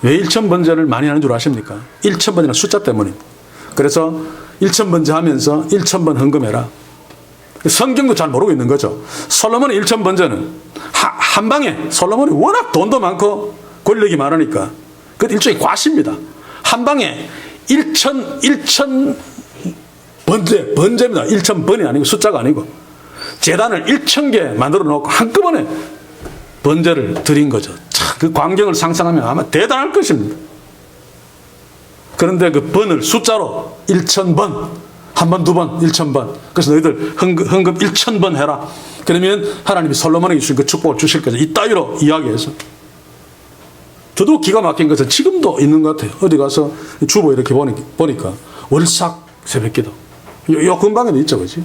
왜 일천번제를 많이 하는 줄 아십니까? 일천번제는 숫자 때문입니다. 그래서 일천번제 하면서 1000번 헌금해라. 성경도 잘 모르고 있는 거죠. 솔로몬의 일천번제는 한 방에 솔로몬이 워낙 돈도 많고 권력이 많으니까 그 일종의 과시입니다. 한 방에 1000 번제입니다. 1000번이 아니고 숫자가 아니고 제단을 1000개 만들어 놓고 한꺼번에 번제를 드린 거죠. 그 광경을 상상하면 아마 대단할 것입니다. 그런데 그 번을 숫자로 1000번, 한 번, 두 번, 1000번. 그래서 너희들 헌금 1000번 해라. 그러면 하나님이 솔로몬에게 주신 그 축복을 주실 거죠. 이 따위로 이야기해서. 저도 기가 막힌 것은 지금도 있는 것 같아요. 어디 가서 주보 이렇게 보니까 월삭 새벽기도. 요 근방에도 있죠, 그지?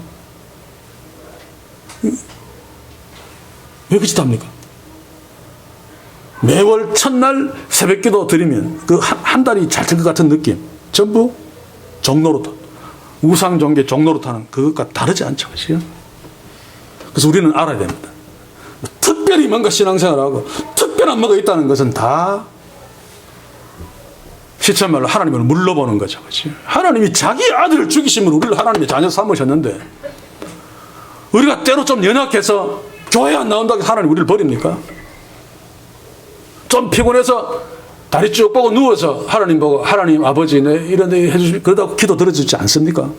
왜 그짓 합니까? 매월 첫날 새벽기도 드리면 그 한 달이 잘 될 것 같은 느낌. 전부 종로로 우상종교 종로로 타는 그것과 다르지 않죠, 그죠? 그래서 우리는 알아야 됩니다. 특별히 뭔가 신앙생활하고 특별한 뭐가 있다는 것은 다 시체말로 하나님을 물러보는 거죠, 그죠? 하나님이 자기 아들을 죽이심으로 우리를 하나님의 자녀 삼으셨는데 우리가 때로 좀 연약해서 교회 안 나온다고 하나님 우리를 버립니까? 좀 피곤해서 다리 쭉 뻗고 누워서 하나님 보고 하나님 아버지 내 이런 데 해주시 그러다가 기도 들어주지 않습니까?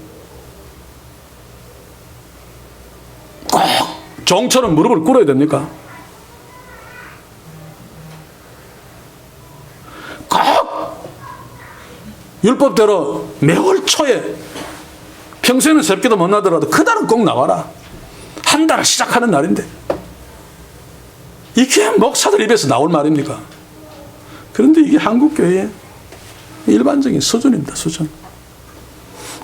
꼭 종처럼 무릎을 꿇어야 됩니까? 꼭 율법대로 매월 초에 평소에는 새벽기도 못 나더라도 그날은 꼭 나와라. 한 달을 시작하는 날인데 이게 목사들 입에서 나올 말입니까? 그런데 이게 한국교회의 일반적인 수준입니다. 수준.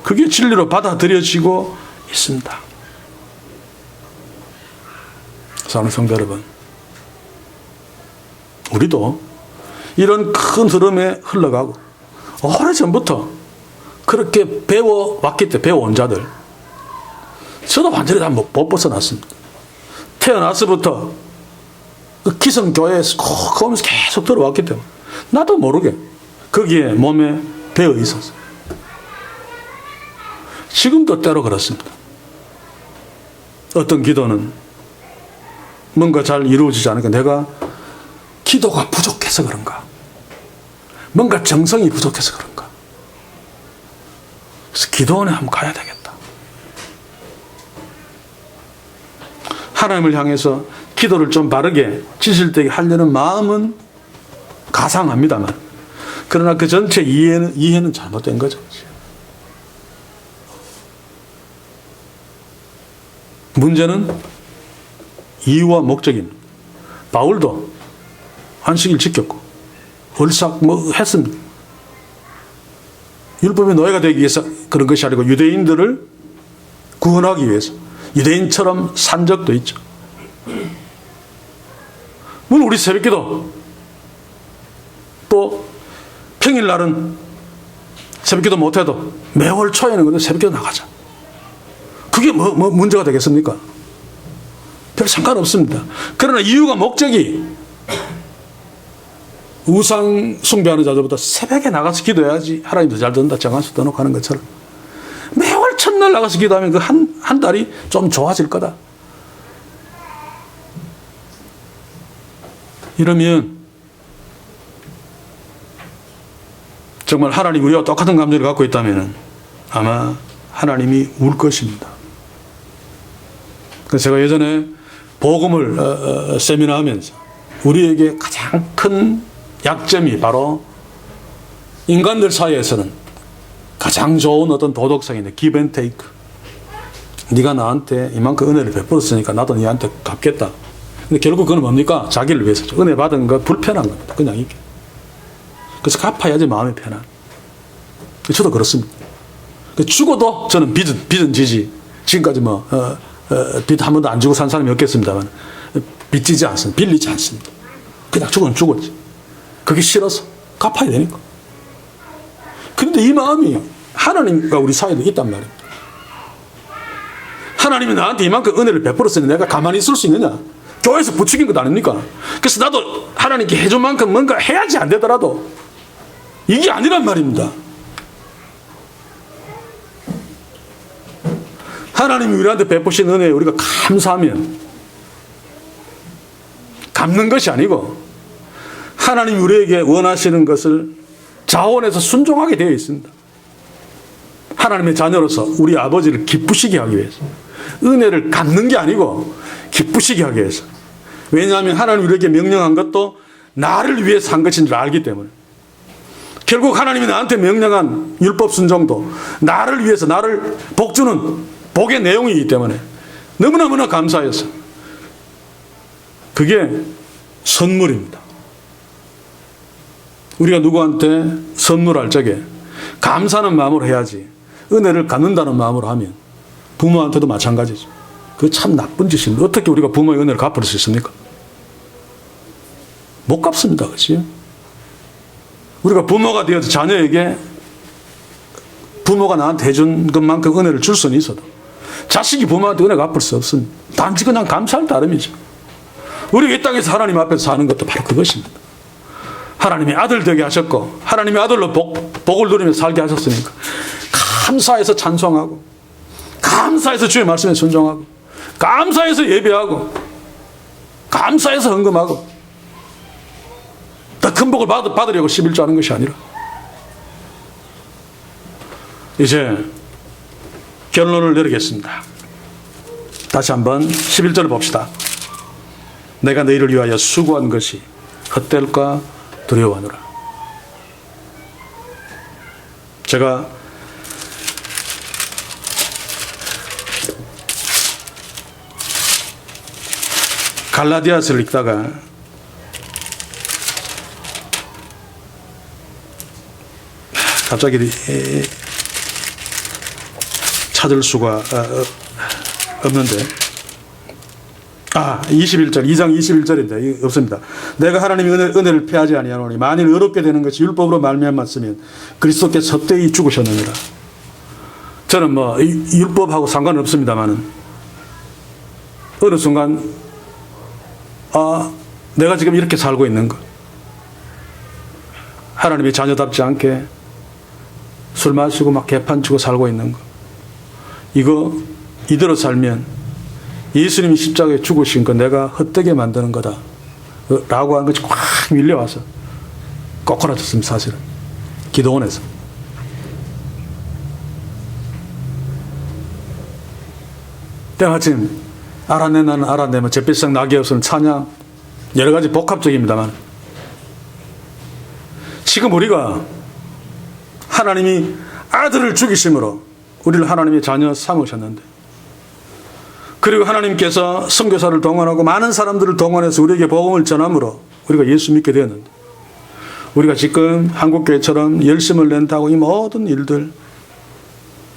그게 진리로 받아들여지고 있습니다. 사랑하는 성도 여러분, 우리도 이런 큰 흐름에 흘러가고 오래전부터 그렇게 배워왔기 때문에 배워온 자들, 저도 완전히 다 못 벗어났습니다. 태어나서부터 그 기성교회에서 거기서 계속 들어왔기 때문에 나도 모르게 거기에 몸에 배어 있었어요. 지금도 때로 그렇습니다. 어떤 기도는 뭔가 잘 이루어지지 않으니까 내가 기도가 부족해서 그런가, 뭔가 정성이 부족해서 그런가, 그래서 기도원에 한번 가야 되겠다. 하나님을 향해서 기도를 좀 바르게 지실되게 하려는 마음은 가상합니다만, 그러나 그 전체 이해는 잘못된 거죠. 문제는 이유와 목적입니다. 바울도 안식일 지켰고 월삭 했습니다. 율법의 노예가 되기 위해서 그런 것이 아니고 유대인들을 구원하기 위해서 유대인처럼 산 적도 있죠. 물론 우리 새벽기도 또 평일날은 새벽기도 못해도 매월 초에는 그래도 새벽기도 나가자. 그게 뭐 문제가 되겠습니까? 별 상관없습니다. 그러나 이유가 목적이 우상 숭배하는 자들보다 새벽에 나가서 기도해야지 하나님 더 잘 듣는다 정한수 떠놓고 하는 것처럼 매월 첫날 나가서 기도하면 그 한 달이 좀 좋아질 거다. 이러면 정말 하나님 우리와 똑같은 감정을 갖고 있다면 아마 하나님이 울 것입니다. 그래서 제가 예전에 복음을 세미나 하면서 우리에게 가장 큰 약점이 바로 인간들 사이에서는 가장 좋은 어떤 도덕성인데 give and take. 네가 나한테 이만큼 은혜를 베풀었으니까 나도 네한테 갚겠다. 근데 결국 그건 뭡니까? 자기를 위해서죠. 은혜 받은 거 불편한 겁니다. 그냥 이게. 그래서 갚아야지 마음이 편한. 저도 그렇습니다. 죽어도 저는 빚은 지지. 지금까지 빚 한 번도 안 주고 산 사람이 없겠습니다만 빚지지 않습니다. 빌리지 않습니다. 그냥 죽으면 죽었지. 그게 싫어서 갚아야 되니까. 그런데 이 마음이 하나님과 우리 사이도 있단 말입니다. 하나님이 나한테 이만큼 은혜를 베풀었으니 내가 가만히 있을 수 있느냐? 교회에서 부추긴 것 아닙니까? 그래서 나도 하나님께 해준 만큼 뭔가 해야지 안 되더라도 이게 아니란 말입니다. 하나님이 우리한테 베푸신 은혜에 우리가 감사하면 갚는 것이 아니고 하나님이 우리에게 원하시는 것을 자원해서 순종하게 되어 있습니다. 하나님의 자녀로서 우리 아버지를 기쁘시게 하기 위해서 은혜를 갚는 게 아니고 기쁘시게 하기 위해서. 왜냐하면 하나님이 우리에게 명령한 것도 나를 위해서 한 것인 줄 알기 때문에. 결국 하나님이 나한테 명령한 율법 순종도 나를 위해서 나를 복주는 복의 내용이기 때문에 너무나 감사해서 그게 선물입니다. 우리가 누구한테 선물할 적에 감사하는 마음으로 해야지 은혜를 갚는다는 마음으로 하면 부모한테도 마찬가지죠. 그거 참 나쁜 짓인데 어떻게 우리가 부모의 은혜를 갚을 수 있습니까? 못 갚습니다. 그렇지? 우리가 부모가 되어서 자녀에게 부모가 나한테 해준 것만큼 은혜를 줄 수는 있어도 자식이 부모한테 은혜 갚을 수 없습니다. 단지 그냥 감사할 따름이죠. 우리 이 땅에서 하나님 앞에서 사는 것도 바로 그것입니다. 하나님이 아들 되게 하셨고 하나님의 아들로 복을 누리며 살게 하셨으니까 감사해서 찬송하고 감사해서 주의 말씀에 순종하고 감사해서 예배하고 감사해서 헌금하고 더 큰 복을 받으려고 11조 하는 것이 아니라 이제 결론을 내리겠습니다. 다시 한번 11절을 봅시다. 내가 너희를 위하여 수고한 것이 헛될까 두려워하노라. 제가 갈라디아서를 읽다가 갑자기 찾을 수가 없는데 21절 2장 21절인데 없습니다. 내가 하나님의 은혜를 패하지 아니하노니 만일 어렵게 되는 것이 율법으로 말미암았으면 그리스도께서 헛되이 죽으셨느니라. 저는 율법하고 상관은 없습니다만은 어느 순간 내가 지금 이렇게 살고 있는 것 하나님의 자녀답지 않게 술 마시고 막 개판 치고 살고 있는 것 이대로 살면 예수님이 십자가에 죽으신 거 내가 헛되게 만드는 거다 라고 하는 것이 꽉 밀려와서 꼬꾸라졌습니다. 사실은 기도원에서. 때마침 알아내 나는 알아내면 잿빛상 낙이 없으면 찬양 여러 가지 복합적입니다만 지금 우리가 하나님이 아들을 죽이심으로 우리를 하나님의 자녀 삼으셨는데 그리고 하나님께서 선교사를 동원하고 많은 사람들을 동원해서 우리에게 복음을 전함으로 우리가 예수 믿게 되었는데 우리가 지금 한국교회처럼 열심을 낸다고 이 모든 일들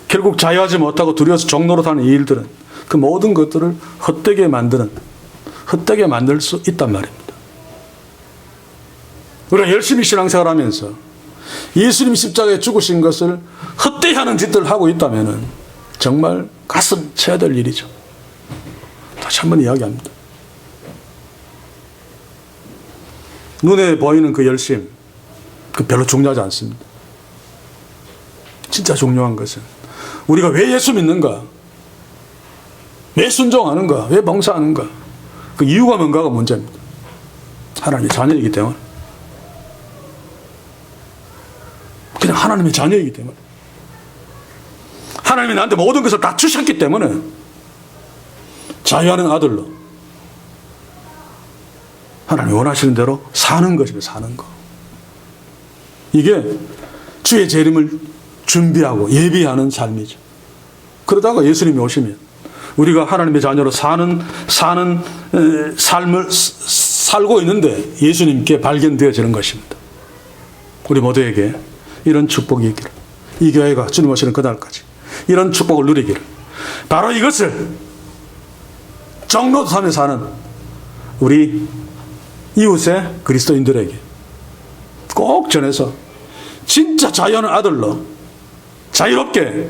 결국 자유하지 못하고 두려워서 종노릇하는 이 일들은 그 모든 것들을 헛되게 만들 수 있단 말입니다. 우리가 열심히 신앙생활하면서 예수님 십자가에 죽으신 것을 헛되이 하는 짓들을 하고 있다면 정말 가슴 쳐야 될 일이죠. 다시 한번 이야기합니다. 눈에 보이는 그 열심, 그 별로 중요하지 않습니다. 진짜 중요한 것은 우리가 왜 예수 믿는가? 왜 순종하는가? 왜 봉사하는가? 그 이유가 뭔가가 문제입니다. 하나님의 자녀이기 때문에. 그냥 하나님의 자녀이기 때문에. 하나님이 나한테 모든 것을 다 주셨기 때문에 자유하는 아들로 하나님이 원하시는 대로 사는 것입니다. 사는 거. 이게 주의 재림을 준비하고 예비하는 삶이죠. 그러다가 예수님이 오시면 우리가 하나님의 자녀로 사는 삶을 살고 있는데 예수님께 발견되어지는 것입니다. 우리 모두에게 이런 축복이 있기를, 이 교회가 주님 오시는 그날까지 이런 축복을 누리기를, 바로 이것을 정로도 삼에 사는 우리 이웃의 그리스도인들에게 꼭 전해서 진짜 자유하는 아들로 자유롭게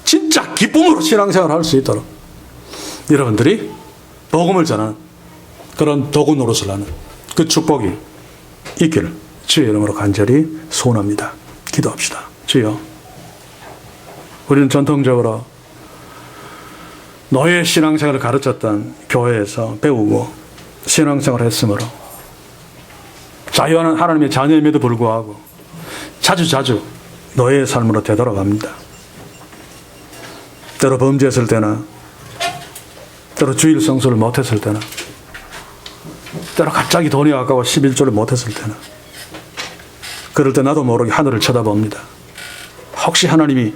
진짜 기쁨으로 신앙생활을 할 수 있도록 여러분들이 복음을 전하는 그런 도구 노릇을 하는 그 축복이 있기를 주의 이름으로 간절히 소원합니다. 기도합시다. 주여, 우리는 전통적으로 노예 신앙생활을 가르쳤던 교회에서 배우고 신앙생활을 했으므로 자유하는 하나님의 자녀임에도 불구하고 자주 노예의 삶으로 되돌아갑니다. 때로 범죄했을 때나, 때로 주일 성수를 못했을 때나, 때로 갑자기 돈이 아까워 11조를 못했을 때나, 그럴 때 나도 모르게 하늘을 쳐다봅니다. 혹시 하나님이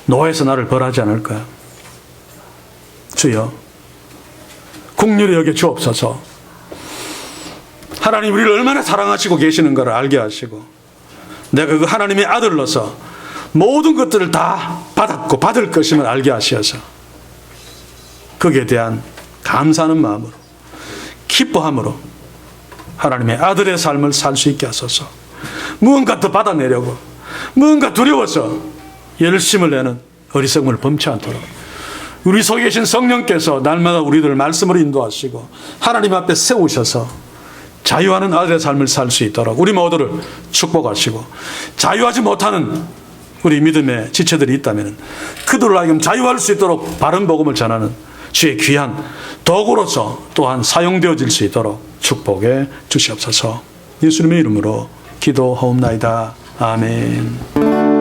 노예에서 나를 벌하지 않을까? 주여, 긍휼히 여겨 주옵소서. 하나님 우리를 얼마나 사랑하시고 계시는가를 알게 하시고, 내가 그 하나님의 아들로서 모든 것들을 다 받았고 받을 것임을 알게 하셔서 거기에 대한 감사하는 마음으로, 기뻐함으로 하나님의 아들의 삶을 살 수 있게 하소서. 무언가 더 받아내려고, 무언가 두려워서 열심을 내는 어리석음을 범치 않도록 우리 속에 계신 성령께서 날마다 우리들을 말씀으로 인도하시고 하나님 앞에 세우셔서 자유하는 아들의 삶을 살 수 있도록 우리 모두를 축복하시고, 자유하지 못하는 우리 믿음의 지체들이 있다면 그들을 하여금 자유할 수 있도록 바른 복음을 전하는 주의 귀한 도구로서 또한 사용되어질 수 있도록 축복해 주시옵소서. 예수님의 이름으로 기도하옵나이다. 아멘.